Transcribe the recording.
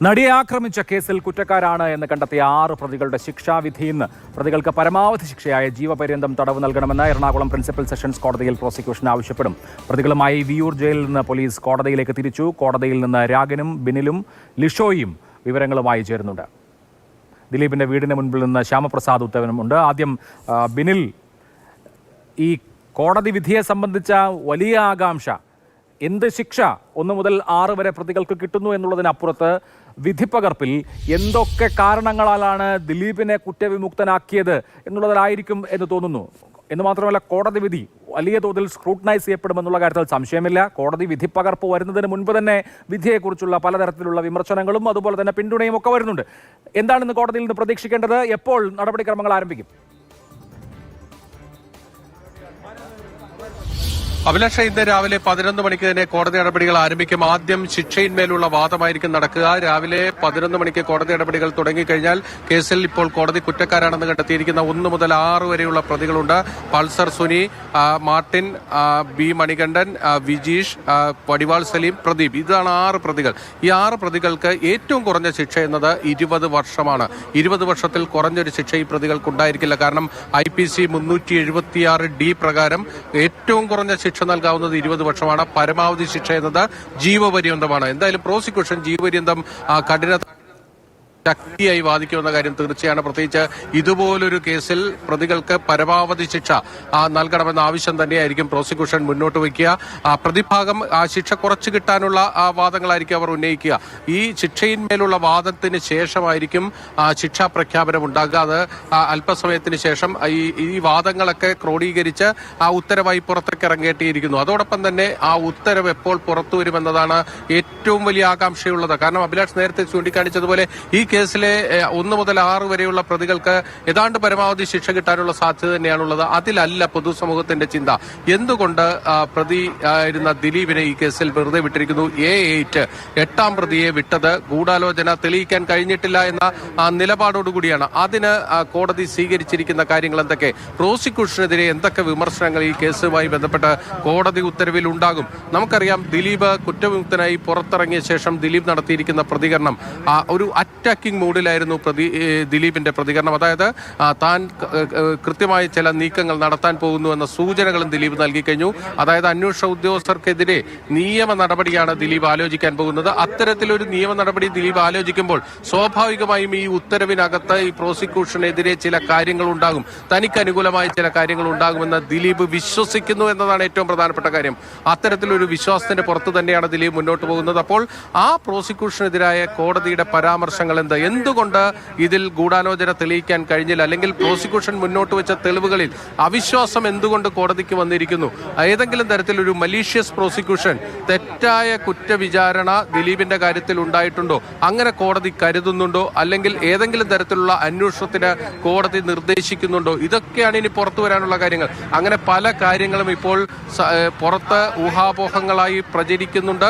നടിയെ ആക്രമിച്ച കേസിൽ കുറ്റക്കാരാണ് എന്ന് കണ്ടെത്തിയ 6 പ്രതികളുടെ ശിക്ഷാവിധി ഇന്ന്. പ്രതികൾക്ക് പരമാവധി ശിക്ഷയായ ജീവപര്യന്തം തടവ് നൽകണമെന്ന് എറണാകുളം പ്രിൻസിപ്പൽ സെഷൻസ് കോടതിയിൽ പ്രോസിക്യൂഷൻ ആവശ്യപ്പെടും. പ്രതികളുമായി വിയൂർ ജയിലിൽ നിന്ന് പോലീസ് കോടതിയിലേക്ക് തിരിച്ചു. കോടതിയിൽ നിന്ന് രാഗനും ബിനിലും ലിഷോയും വിവരങ്ങളുമായി ചേരുന്നുണ്ട്. ദിലീപിന്റെ വീടിന് മുൻപിൽ നിന്ന് ശ്യാമപ്രസാദ് ഉത്തരവുമുണ്ട്. ആദ്യം ബിനിൽ, ഈ കോടതി വിധിയെ സംബന്ധിച്ച വലിയ ആകാംക്ഷ, എന്ത് ശിക്ഷ 1 മുതൽ 6 വരെ പ്രതികൾക്ക് കിട്ടുന്നു എന്നുള്ളതിനപ്പുറത്ത് വിധിപ്പകർപ്പിൽ എന്തൊക്കെ കാരണങ്ങളാലാണ് ദിലീപിനെ കുറ്റവിമുക്തനാക്കിയത് എന്നുള്ളതിലായിരിക്കും എന്ന് തോന്നുന്നു. എന്ന് മാത്രമല്ല, കോടതി വിധി വലിയ തോതിൽ സ്ക്രൂട്ടനൈസ് ചെയ്യപ്പെടുമെന്നുള്ള കാര്യത്തിൽ സംശയമില്ല. കോടതി വിധിപ്പകർപ്പ് വരുന്നതിന് മുൻപ് തന്നെ വിധിയെക്കുറിച്ചുള്ള പലതരത്തിലുള്ള വിമർശനങ്ങളും അതുപോലെ തന്നെ പിന്തുണയും ഒക്കെ വരുന്നുണ്ട്. എന്താണ് ഇന്ന് കോടതിയിൽ നിന്ന് പ്രതീക്ഷിക്കേണ്ടത്? എപ്പോൾ നടപടിക്രമങ്ങൾ ആരംഭിക്കും? അഭിലാഷ, ഇന്ന് രാവിലെ 11 മണിക്ക് തന്നെ കോടതി നടപടികൾ ആരംഭിക്കും. ആദ്യം ശിക്ഷയിന്മേലുള്ള വാദമായിരിക്കും നടക്കുക. രാവിലെ 11 മണിക്ക് കോടതി നടപടികൾ തുടങ്ങിക്കഴിഞ്ഞാൽ കേസിൽ ഇപ്പോൾ കോടതി കുറ്റക്കാരാണെന്ന് കണ്ടെത്തിയിരിക്കുന്ന 1 മുതൽ 6 വരെയുള്ള പ്രതികളുണ്ട്. Pulsar Suni, Martin, B Manikandan, Vijeesh, Vadival Saleem, Pradeep, ഇതാണ് 6 പ്രതികൾ. ഈ 6 പ്രതികൾക്ക് ഏറ്റവും കുറഞ്ഞ ശിക്ഷ എന്നത് 20 വർഷമാണ്. 20 വർഷത്തിൽ കുറഞ്ഞൊരു ശിക്ഷ ഈ പ്രതികൾക്കുണ്ടായിരിക്കില്ല. കാരണം IPC 376D പ്രകാരം ഏറ്റവും കുറഞ്ഞ ശിക്ഷ നൽകാവുന്നത് 20 വർഷമാണ്. പരമാവധി ശിക്ഷ എന്നത് ജീവപര്യന്തമാണ്. എന്തായാലും പ്രോസിക്യൂഷൻ ജീവപര്യന്തം കഠിന ശക്തിയായി വാദിക്കുമെന്ന കാര്യം തീർച്ചയാണ്. പ്രത്യേകിച്ച് ഇതുപോലൊരു കേസിൽ പ്രതികൾക്ക് പരമാവധി ശിക്ഷ നൽകണമെന്ന ആവശ്യം തന്നെയായിരിക്കും പ്രോസിക്യൂഷൻ മുന്നോട്ട് വയ്ക്കുക. പ്രതിഭാഗം ആ ശിക്ഷ കുറച്ചു കിട്ടാനുള്ള വാദങ്ങളായിരിക്കും അവർ ഉന്നയിക്കുക. ഈ ശിക്ഷയിന്മേലുള്ള വാദത്തിന് ശേഷമായിരിക്കും ശിക്ഷാ പ്രഖ്യാപനം ഉണ്ടാകുക. അത് അല്പസമയത്തിന് ശേഷം ഈ വാദങ്ങളൊക്കെ ക്രോഡീകരിച്ച് ആ ഉത്തരവായി പുറത്തേക്ക് ഇറങ്ങേണ്ടിയിരിക്കുന്നു. അതോടൊപ്പം തന്നെ ആ ഉത്തരവ് എപ്പോൾ പുറത്തു വരുമെന്നതാണ് ഏറ്റവും വലിയ ആകാംക്ഷയുള്ളത്. കാരണം അഭിലാഷ് നേരത്തെ ചൂണ്ടിക്കാണിച്ചതുപോലെ ഈ കേസിലെ 1 മുതൽ 6 വരെയുള്ള പ്രതികൾക്ക് ഏതാണ്ട് പരമാവധി ശിക്ഷ കിട്ടാനുള്ള സാധ്യത തന്നെയാണുള്ളത്. അതിലല്ല പൊതുസമൂഹത്തിന്റെ ചിന്ത. എന്തുകൊണ്ട് പ്രതി ആയിരുന്ന ദിലീപിനെ ഈ കേസിൽ വെറുതെ വിട്ടിരിക്കുന്നു? A8 8ാം പ്രതിയെ വിട്ടത് ഗൂഢാലോചന തെളിയിക്കാൻ കഴിഞ്ഞിട്ടില്ല എന്ന നിലപാടോടുകൂടിയാണ്. അതിന് കോടതി സ്വീകരിച്ചിരിക്കുന്ന കാര്യങ്ങൾ എന്തൊക്കെ, പ്രോസിക്യൂഷനെതിരെ എന്തൊക്കെ വിമർശനങ്ങൾ ഈ കേസുമായി ബന്ധപ്പെട്ട് കോടതി ഉത്തരവിൽ ഉണ്ടാകും? നമുക്കറിയാം, ദിലീപ് കുറ്റവിമുക്തനായി പുറത്തിറങ്ങിയ ശേഷം ദിലീപ് നടത്തിയിരിക്കുന്ന പ്രതികരണം ഒരു അറ്റാക്കിംഗ് മൂഡിലായിരുന്നു ദിലീപിന്റെ പ്രതികരണം. അതായത് താൻ കൃത്യമായ ചില നീക്കങ്ങൾ നടത്താൻ പോകുന്നു എന്ന സൂചനകളും ദിലീപ് നൽകി കഴിഞ്ഞു. അതായത് അന്വേഷണ ഉദ്യോഗസ്ഥർക്കെതിരെ നിയമ നടപടിയാണ് ദിലീപ് ആലോചിക്കാൻ പോകുന്നത്. അത്തരത്തിലൊരു നിയമ നടപടി ദിലീപ് ആലോചിക്കുമ്പോൾ സ്വാഭാവികമായും ഈ ഉത്തരവിനകത്ത് ഈ പ്രോസിക്യൂഷനെതിരെ ചില കാര്യങ്ങൾ ഉണ്ടാകും, തനിക്ക് അനുകൂലമായ ചില കാര്യങ്ങൾ ഉണ്ടാകുമെന്ന് ദിലീപ് വിശ്വസിക്കുന്നു എന്നതാണ് ഏറ്റവും പ്രധാനപ്പെട്ട കാര്യം. അത്തരത്തിലൊരു വിശ്വാസത്തിന്റെ പുറത്ത് തന്നെയാണ് ദിലീപ് മുന്നോട്ട് പോകുന്നത്. അപ്പോൾ ആ പ്രോസിക്യൂഷനെതിരായ കോടതിയുടെ പരാമർശങ്ങൾ എന്തുകൊണ്ട് ഇതിൽ ഗൂഢാലോചന തെളിയിക്കാൻ കഴിഞ്ഞില്ല, അല്ലെങ്കിൽ പ്രോസിക്യൂഷൻ മുന്നോട്ട് വെച്ച തെളിവുകളിൽ അവിശ്വാസം എന്തുകൊണ്ട് കോടതിക്ക് വന്നിരിക്കുന്നു? ഏതെങ്കിലും തരത്തിലൊരു മലീഷ്യസ് പ്രോസിക്യൂഷൻ, തെറ്റായ കുറ്റവിചാരണ ദിലീപിന്റെ കാര്യത്തിൽ ഉണ്ടായിട്ടുണ്ടോ? അങ്ങനെ കോടതി കരുതുന്നുണ്ടോ? അല്ലെങ്കിൽ ഏതെങ്കിലും തരത്തിലുള്ള അന്വേഷണത്തിന് കോടതി നിർദ്ദേശിക്കുന്നുണ്ടോ? ഇതൊക്കെയാണ് ഇനി പുറത്തു വരാനുള്ള കാര്യങ്ങൾ. അങ്ങനെ പല കാര്യങ്ങളും ഇപ്പോൾ പുറത്ത് ഊഹാപോഹങ്ങളായി പ്രചരിക്കുന്നുണ്ട്.